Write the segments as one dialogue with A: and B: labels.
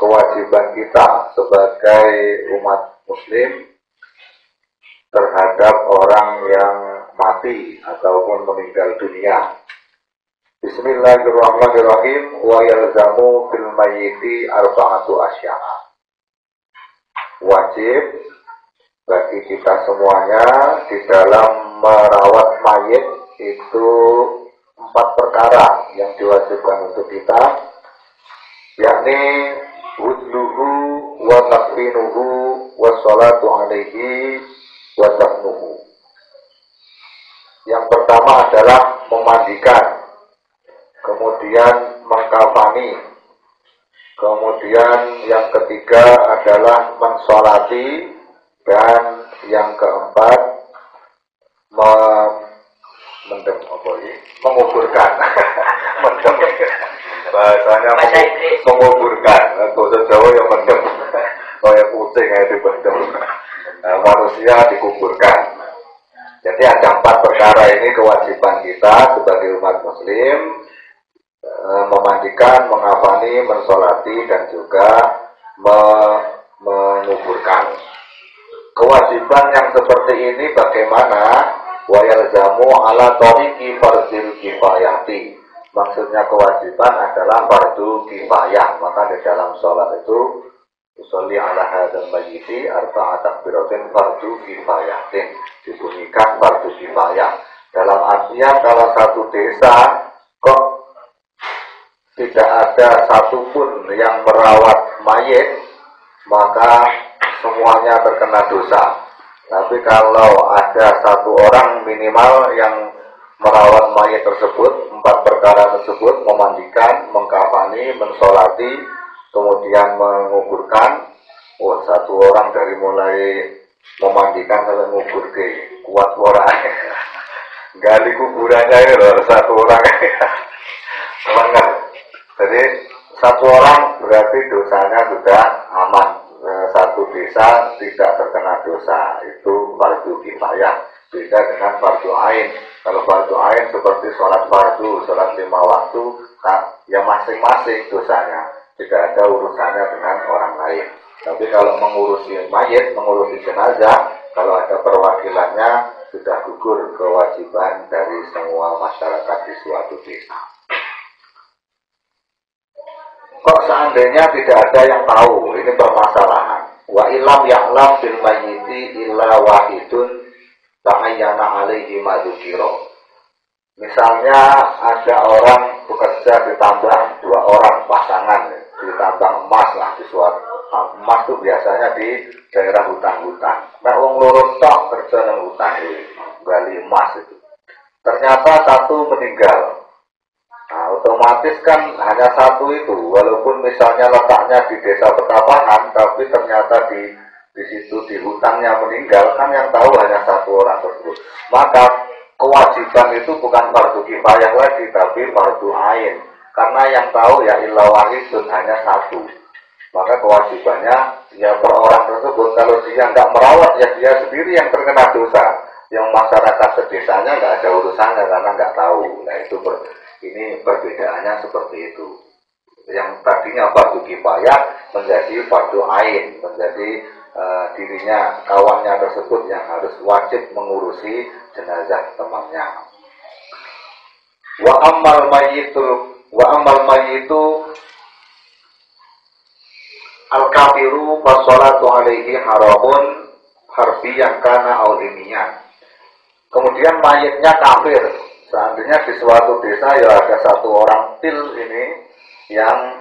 A: kewajiban kita sebagai umat muslim terhadap orang yang mati ataupun meninggal dunia. Bismillahirrahmanirrahim. Wa yalzamu fil mayyiti arba'atu asya'a. Wajib bagi kita semuanya di dalam merawat mayit itu 4 perkara yang diwajibkan untuk kita, yakni wudluhu wa takfinuhu wa sholatu alaihi wa dafnuhu. Yang pertama adalah memandikan, kemudian mengkafani, kemudian yang ketiga adalah mensolati, dan yang keempat menguburkan. Bahasanya menguburkan. Bahasa Jawa yang mendem, kayak kucing itu mendem. Manusia dikuburkan. Jadi ada 4 perkara ini kewajiban kita sebagai umat muslim: memandikan, mengafani, mensolati, dan juga menguburkan. Kewajiban yang seperti ini bagaimana? Wa yalzamu ala tariqi fardil kifayati. Maksudnya kewajiban adalah fardu kifayah. Maka di dalam sholat itu usolli ala hadzal mayyiti arba'at takbiratin fardu kifayatin, dibunyikan fardu kifayah. Dalam artian kalau satu desa kok tidak ada satupun yang merawat mayit, maka semuanya terkena dosa. Tapi kalau ada 1 orang minimal yang merawat mayit tersebut, 4 perkara tersebut, memandikan, mengkafani, mensolati, kemudian menguburkan, 1 orang dari mulai memandikan sampai ngubur ke kuat orang, gali kuburannya ini loh 1 orang. Lengkap. Jadi 1 orang berarti dosanya sudah aman. 1 desa tidak terkena dosa, itu fardu kifayah. Beda dengan fardu ain. Kalau fardu ain seperti sholat fardu, sholat 5 waktu, ya masing-masing dosanya, tidak ada urusannya dengan orang lain. Tapi kalau mengurusi mayit, mengurusi jenazah, kalau ada perwakilannya, sudah gugur kewajiban dari semua masyarakat di suatu desa. Kok seandainya tidak ada yang tahu, ini permasalahan. Wa ilam ya'lam bil mayyiti illa wahidun ta'ayyana alaihi madzukira. Misalnya ada orang bekerja ditambah 2 orang pasangan, ditambah emas lah di suatu emas itu biasanya di daerah hutan-hutan. Nek wong loro tok kerja nang hutan gali emas itu. Ternyata 1 meninggal. Nah, otomatis kan hanya 1 itu, walaupun misalnya letaknya di desa pertapahan, tapi ternyata di situ di hutannya meninggal, kan yang tahu hanya 1 orang tersebut. Maka kewajiban itu bukan fardu kifayah lagi, tapi fardu ain. Karena yang tahu ya illa wahidun, hanya 1. Maka kewajibannya ya per orang tersebut. Kalau dia nggak merawat, ya dia sendiri yang terkena dosa. Yang masyarakat sedesanya nggak ada urusannya karena nggak tahu. Nah itu ini perbedaannya seperti itu. Yang tadinya fardu kifayah menjadi fardu ain, menjadi dirinya, kawannya tersebut yang harus wajib mengurusi jenazah temannya. Wa ammal mayyitu al-kafiru fasholatu alaihi haramun harbiyan kana aulimiyan. Kemudian mayitnya kafir. Seandainya di suatu desa ya ada 1 orang til ini yang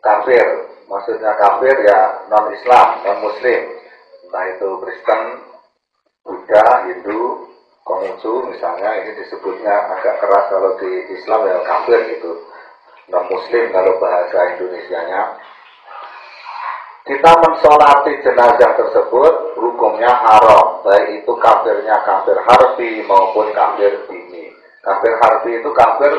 A: kafir. Maksudnya kafir ya non-Islam, non-Muslim. Entah itu Kristen, Buddha, Hindu, Konghucu misalnya, ini disebutnya agak keras kalau di Islam ya kafir gitu. Non-Muslim kalau bahasa Indonesianya. Kita mensolati jenazah tersebut hukumnya haram, baik itu kafirnya kafir harbi maupun kafir dini. Kafir harbi itu kafir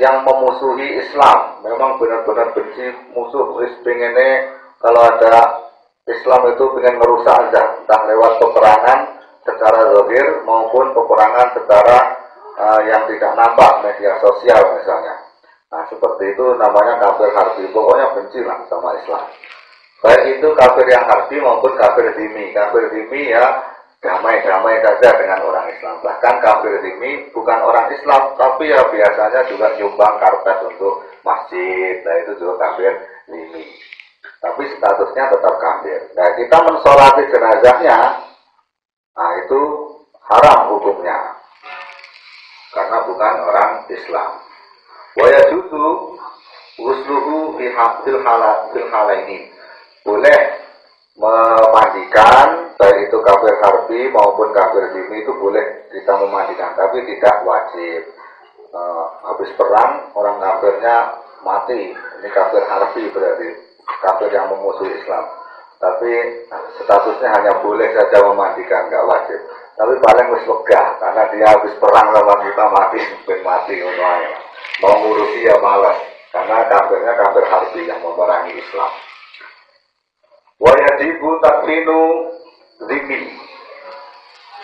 A: yang memusuhi Islam, memang benar-benar benci musuh, pengennya kalau ada Islam itu pengen merusak aja, entah lewat peperangan secara zahir maupun peperangan secara yang tidak nampak, media sosial misalnya. Nah seperti itu namanya kafir harbi, pokoknya benci lah sama Islam. Baik itu kafir yang harbi maupun kafir dhimmi. Kafir dhimmi ya damai-damai saja dengan orang Islam. Bahkan kafir dhimmi bukan orang Islam, tapi ya biasanya juga nyumbang karpet untuk masjid. Nah itu juga kafir dhimmi. Tapi statusnya tetap kafir. Nah kita mensolati jenazahnya, nah itu haram hukumnya. Karena bukan orang Islam. Wa yajuzu ghusluhu fi hafil halaini. Boleh memandikan baik itu kafir harbi maupun kafir dhimmi itu boleh kita memandikan, tapi tidak wajib. Habis perang orang kafirnya mati, ini kafir harbi berarti kafir yang memusuhi Islam. Tapi statusnya hanya boleh saja memandikan, nggak wajib. Tapi paling wis wegah karena dia habis perang lawan kita mati, ben mati ngono ae. Mau ngurusi ya malas karena kafirnya kafir harbi yang memerangi Islam. Wa yajibu taklinu dhimmi.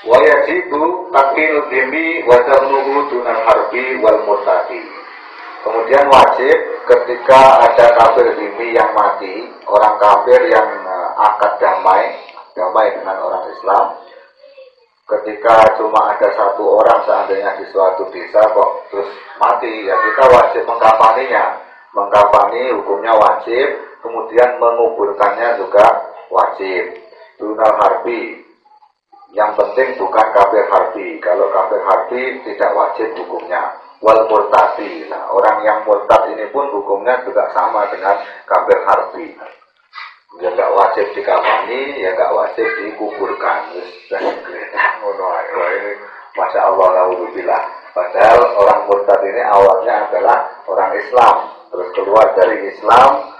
A: Wa yajibu taklinu dhimmi wa zamnuhu dunal harbi wal murtadi. Kemudian wajib ketika ada kafir dhimmi yang mati, orang kafir yang akad damai dengan orang Islam. Ketika cuma ada satu orang seandainya di suatu desa kok terus mati, ya kita wajib mengkafaninya. Mengkafani hukumnya wajib, kemudian menguburkannya juga wajib. Dunal harbi, yang penting bukan kafir harbi. Kalau kafir harbi tidak wajib hukumnya. Wal murtadi, nah, orang yang murtad ini pun hukumnya juga sama dengan kafir harbi. Ya nggak wajib dikafani, ya nggak wajib dikuburkan. Masya Allah, naudzubillah. Padahal orang murtad ini awalnya adalah orang Islam, terus keluar dari Islam,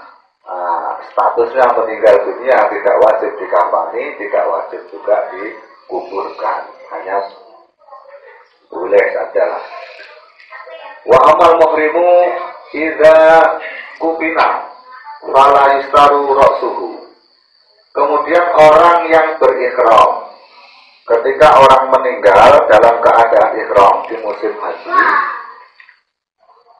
A: statusnya meninggal dunia, tidak wajib dikafani, tidak wajib juga dikuburkan, hanya boleh sajalah. Wa amal muhrimu idza kupina fala yustaru ra'suhu. Kemudian orang yang berikhram, ketika orang meninggal dalam keadaan ihram di musim haji,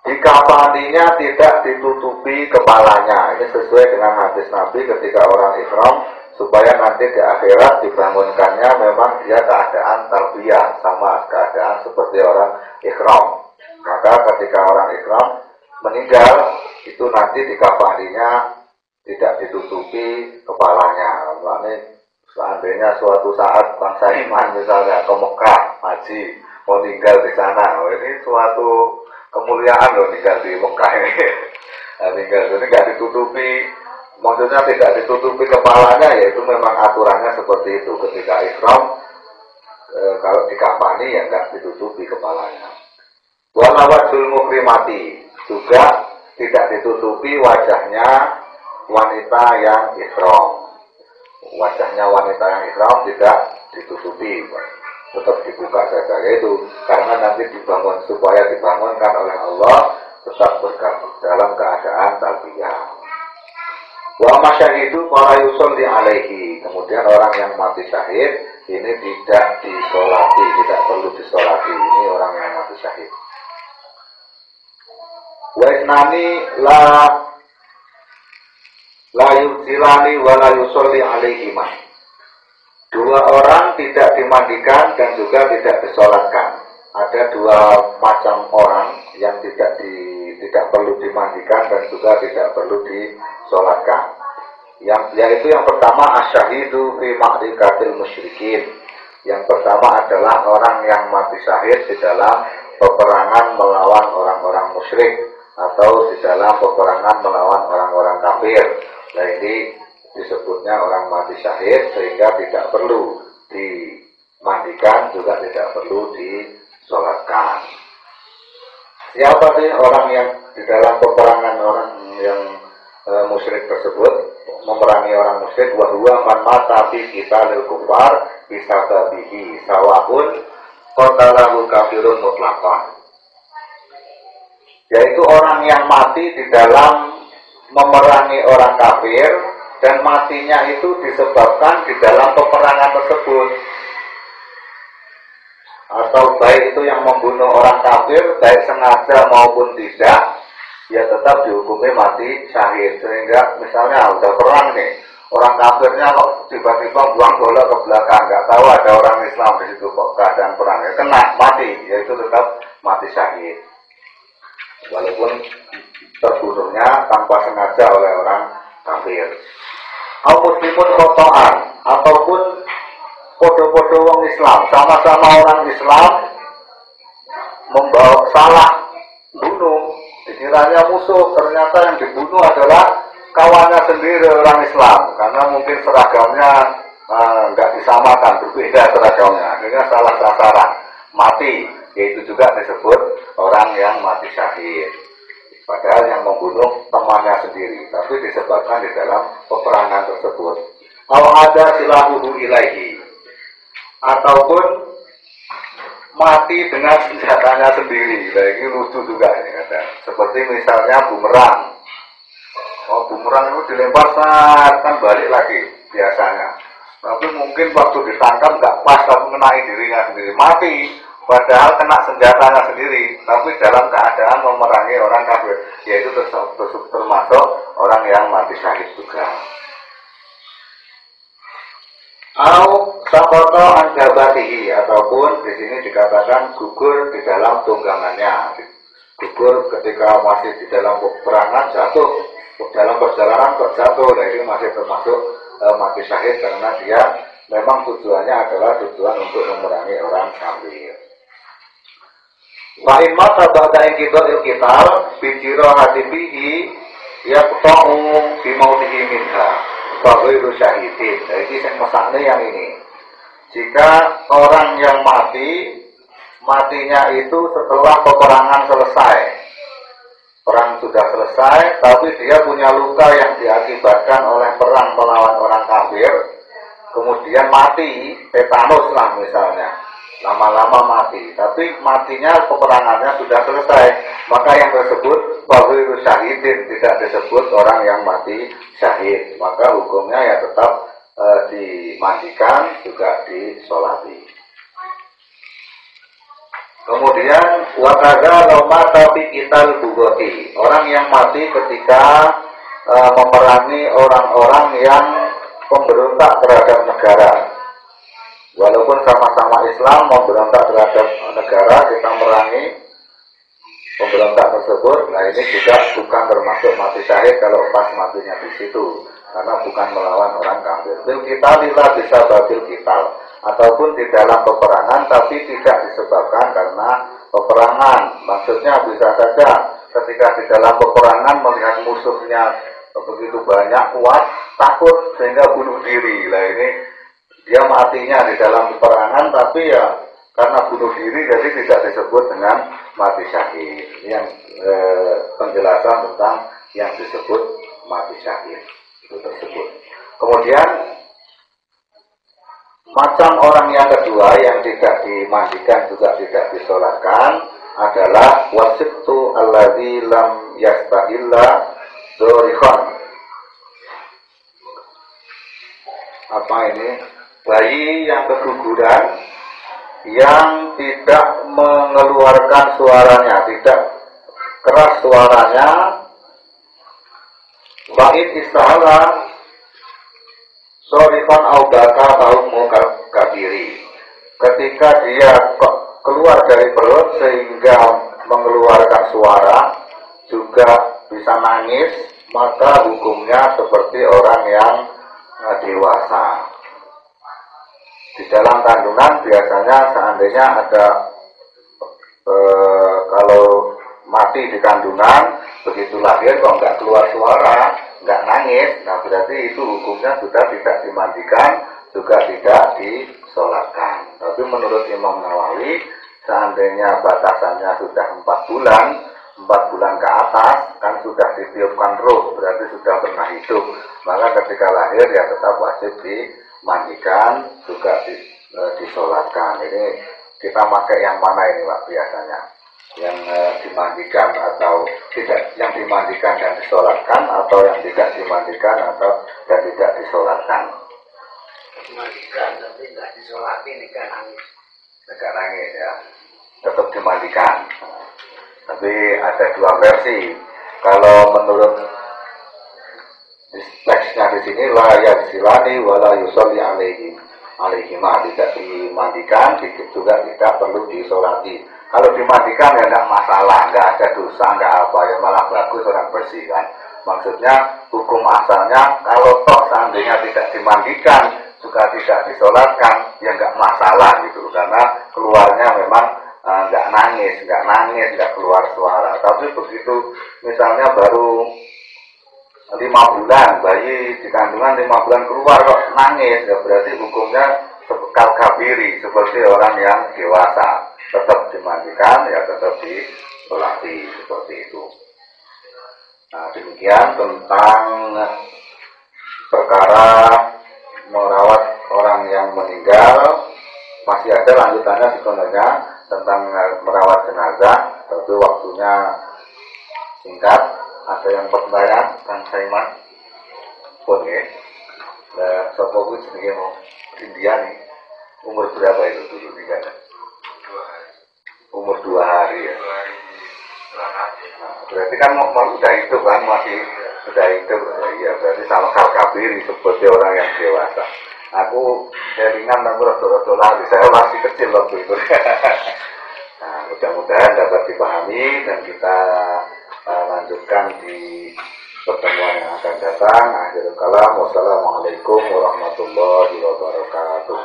A: dikafaninya tidak ditutupi kepalanya. Ini sesuai dengan hadis Nabi ketika orang ihram, supaya nanti di akhirat dibangunkannya memang dia keadaan tarbiyah, sama keadaan seperti orang ihram. Maka ketika orang ihram meninggal, itu nanti dikafaninya tidak ditutupi kepalanya. Makanya seandainya suatu saat bangsa iman misalnya ke Mekah haji mau tinggal di sana, ini suatu kemuliaan loh tinggal di Mekah ini. Tinggal ini nggak ditutupi, maksudnya tidak ditutupi kepalanya, yaitu memang aturannya seperti itu. Ketika ihram kalau dikafani ya nggak ditutupi kepalanya. Walawajul mukrimati, juga tidak ditutupi wajahnya wanita yang ihram. Wajahnya wanita yang ihram tidak ditutupi, tetap dibuka saja, yaitu karena nanti dibangun, supaya dibangunkan oleh Allah tetap bergabung dalam keadaan talbiyah. Wa masyahidu para yusolli alaihi. Kemudian orang yang mati syahid ini tidak disolati, tidak perlu disolati. Ini orang yang mati syahid. Wa isnani la yusilani wa la yusolli alaihi mah. Dua orang tidak dimandikan dan juga tidak disolatkan. Ada dua macam orang yang tidak perlu dimandikan dan juga tidak perlu disolatkan. Yaitu yang pertama asyahidu fi ma'rikatil musyrikin. Yang pertama adalah orang yang mati syahid di dalam peperangan melawan orang-orang musyrik atau di dalam peperangan melawan orang-orang kafir. Nah ini disebutnya orang mati syahid, sehingga tidak perlu dimandikan, juga tidak perlu disolatkan. Siapa sih orang yang di dalam peperangan orang yang musyrik tersebut, memerangi orang musyrik? Wa huwa man mata fi qitalil kufar bisababihi sawaun qatalahu kafirun mutlaqan. Yaitu orang yang mati di dalam memerangi orang kafir, dan matinya itu disebabkan di dalam peperangan tersebut. Atau baik itu yang membunuh orang kafir, baik sengaja maupun tidak, ya tetap dihukumi mati syahid. Sehingga misalnya udah perang nih, orang kafirnya kok tiba-tiba buang bola ke belakang, nggak tahu ada orang Islam di situ kok keadaan perang, ya kena mati, yaitu tetap mati syahid. Walaupun terbunuhnya tanpa sengaja oleh orang kafir. Au muslimun khotoan, ataupun podo-podo wong Islam, sama-sama orang Islam membawa salah bunuh, dikiranya musuh, ternyata yang dibunuh adalah kawannya sendiri orang Islam, karena mungkin seragamnya nggak disamakan, berbeda seragamnya, akhirnya salah sasaran, mati, yaitu juga disebut orang yang mati syahid. Padahal yang membunuh temannya sendiri, tapi disebabkan di dalam peperangan tersebut. Kalau ada silahuhu ilaihi, ataupun mati dengan senjatanya sendiri. Nah, ini lucu juga ini kadang. Seperti misalnya bumerang. Oh, bumerang itu dilempar kan balik lagi biasanya. Tapi mungkin waktu ditangkap nggak pas, tapi mengenai dirinya sendiri, mati. Padahal kena senjatanya sendiri, tapi dalam keadaan memerangi orang kafir, yaitu termasuk orang yang mati syahid juga. Au sakoto anjabatihi, ataupun di sini dikatakan gugur di dalam tunggangannya. Gugur ketika masih di dalam peperangan, jatuh dalam perjalanan terjatuh. Nah, ini masih termasuk mati syahid karena dia memang tujuannya adalah tujuan untuk memerangi orang kafir. Fa'in mata ba'da ingkidul ilkital bijiro hadibihi yaqta'u bimautihi minha faghairu syahidin. Jadi yang mesaknya yang ini, jika orang yang matinya itu setelah peperangan selesai, perang sudah selesai, tapi dia punya luka yang diakibatkan oleh perang melawan orang kafir, kemudian mati, tetanus lah misalnya, lama-lama mati, tapi matinya peperangannya sudah selesai, maka yang tersebut faghairu syahidin, tidak disebut orang yang mati syahid, maka hukumnya ya tetap dimandikan, juga disolati. Kemudian wakaza laumata fi qital bugoti, orang yang mati ketika memerangi orang-orang yang pemberontak terhadap negara. Walaupun sama-sama Islam memberontak terhadap negara, kita merangi pemberontak tersebut. Nah, ini juga bukan termasuk mati syahid kalau pas matinya di situ, karena bukan melawan orang kafir. Bil kita lila bisa babil kita, ataupun di dalam peperangan tapi tidak disebabkan karena peperangan. Maksudnya bisa saja ketika di dalam peperangan melihat musuhnya begitu banyak, kuat, takut sehingga bunuh diri. Lah, ini dia matinya di dalam peperangan, tapi ya karena bunuh diri jadi tidak disebut dengan mati syahid. Yang penjelasan tentang yang disebut mati syahid itu tersebut. Kemudian macam orang yang kedua yang tidak dimandikan juga tidak disolatkan adalah wasibtu alladzi lam yastahilla dzurikhan. Apa ini? Bayi yang keguguran, yang tidak mengeluarkan suaranya, tidak keras suaranya, ba'id istahala sorifan au baka baumu kabiri, ketika dia keluar dari perut sehingga mengeluarkan suara, juga bisa nangis, maka hukumnya seperti orang yang dewasa. Di dalam kandungan biasanya seandainya ada kalau mati di kandungan, begitu lahir kok nggak keluar suara, nggak nangis, nah berarti itu hukumnya sudah tidak dimandikan, juga tidak disolatkan. Tapi menurut Imam Nawawi, seandainya batasannya sudah 4 bulan ke atas, kan sudah ditiupkan ruh, berarti sudah pernah hidup, maka ketika lahir ya tetap wajib dimandikan, juga disolatkan. Ini kita pakai yang mana ini Pak biasanya? Yang dimandikan atau tidak, yang dimandikan dan disolatkan, atau yang tidak dimandikan atau dan tidak disolatkan?
B: Dimandikan tapi tidak disolati, negara nangis.
A: Negara nangis ya, tetap dimandikan. Tapi ada dua versi. Kalau menurut teksnya di sini la yasilani wala yusolli alaihi tidak dimandikan, juga tidak perlu disolati. Kalau dimandikan ya tidak masalah, nggak ada dosa, nggak apa ya, malah bagus orang bersih kan. Maksudnya hukum asalnya kalau toh seandainya tidak dimandikan juga tidak disolatkan ya nggak masalah gitu, karena keluarnya memang nggak nangis, nggak keluar suara. Tapi begitu misalnya baru 5 bulan, bayi di kandungan 5 bulan keluar kok nangis, ya berarti hukumnya sebekal kabiri, seperti orang yang dewasa. Tetap dimandikan, ya tetap disolati, seperti itu. Nah, demikian tentang perkara merawat orang yang meninggal. Masih ada lanjutannya sebenarnya tentang merawat jenazah, tapi waktunya singkat. Ada yang pertanyaan kan Saiman? Oke. Nah, sopo gue sendiri mau India nih. Umur berapa itu dulu nikahnya?
B: 2 hari.
A: Umur 2 hari ya.
B: 2 hari
A: Nah, berarti kan mau udah hidup kan, masih sudah hidup. Ya, berarti sama kabiri seperti orang yang dewasa. Aku jaringan aku rada-rada lari, saya masih kecil waktu itu. Nah, mudah-mudahan dapat dipahami dan kita lanjutkan di pertemuan yang akan datang. Akhirul kalam, wassalamualaikum warahmatullahi wabarakatuh.